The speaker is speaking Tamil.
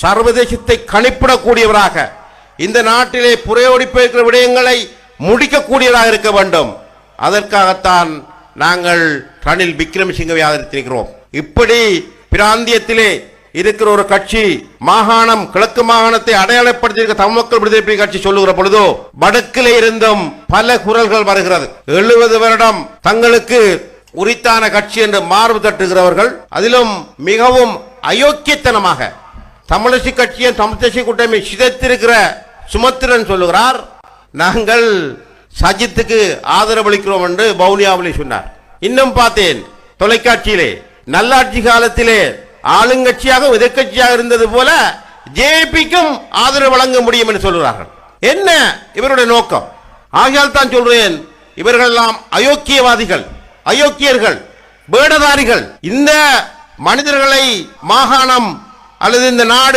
சர்வதேசத்தை கணிப்பிடக்கூடியவராக, இந்த நாட்டிலே புரையோடிப்பிருக்கிற விடயங்களை முடிக்கக்கூடியவராக இருக்க வேண்டும். அதற்காகத்தான் நாங்கள் ரணில் விக்ரமசிங்கவை ஆதரித்திருக்கிறோம். இப்படி பிராந்தியத்திலே இருக்கிற ஒரு கட்சி மாகாணம், கிழக்கு மாகாணத்தை அடையாளப்படுத்தியிருக்க தமிழ் மக்கள் விடுதலை கட்சி சொல்லுகிற பொழுதோ வடக்கிலே இருந்தும் பல குரல்கள் வருகிறது. 70 வருடம் தங்களுக்கு உரித்தான கட்சி என்று மார்பு தட்டுகிறவர்கள், அதிலும் மிகவும் அயோக்கியத்தனமாக தமிழரசு கட்சியை தமிழ் தேசிய கூட்டமை சிதைத்திருக்கிற சுமத்திரன் சொல்லுகிறார், நாங்கள் சஜித்துக்கு ஆதரவளிக்கிறோம் என்று வவுனியாவிலே சொன்னார். இன்னும் பார்த்தேன் தொலைக்காட்சியிலே, நல்லாட்சி காலத்திலே ஆளுங்கட்சியாக எதிர்கட்சியாக இருந்தது போல ஜேபிக்கும் ஆதரவு வழங்க முடியும் என்று சொல்கிறார்கள். என்ன இவருடைய நோக்கம்? ஆகையால் தான் சொல்றேன், இவர்கள் எல்லாம் அயோக்கியவாதிகள், அயோக்கியர்கள், வேடதாரிகள். இந்த மனிதர்களை மாகாணம் அல்லது இந்த நாடு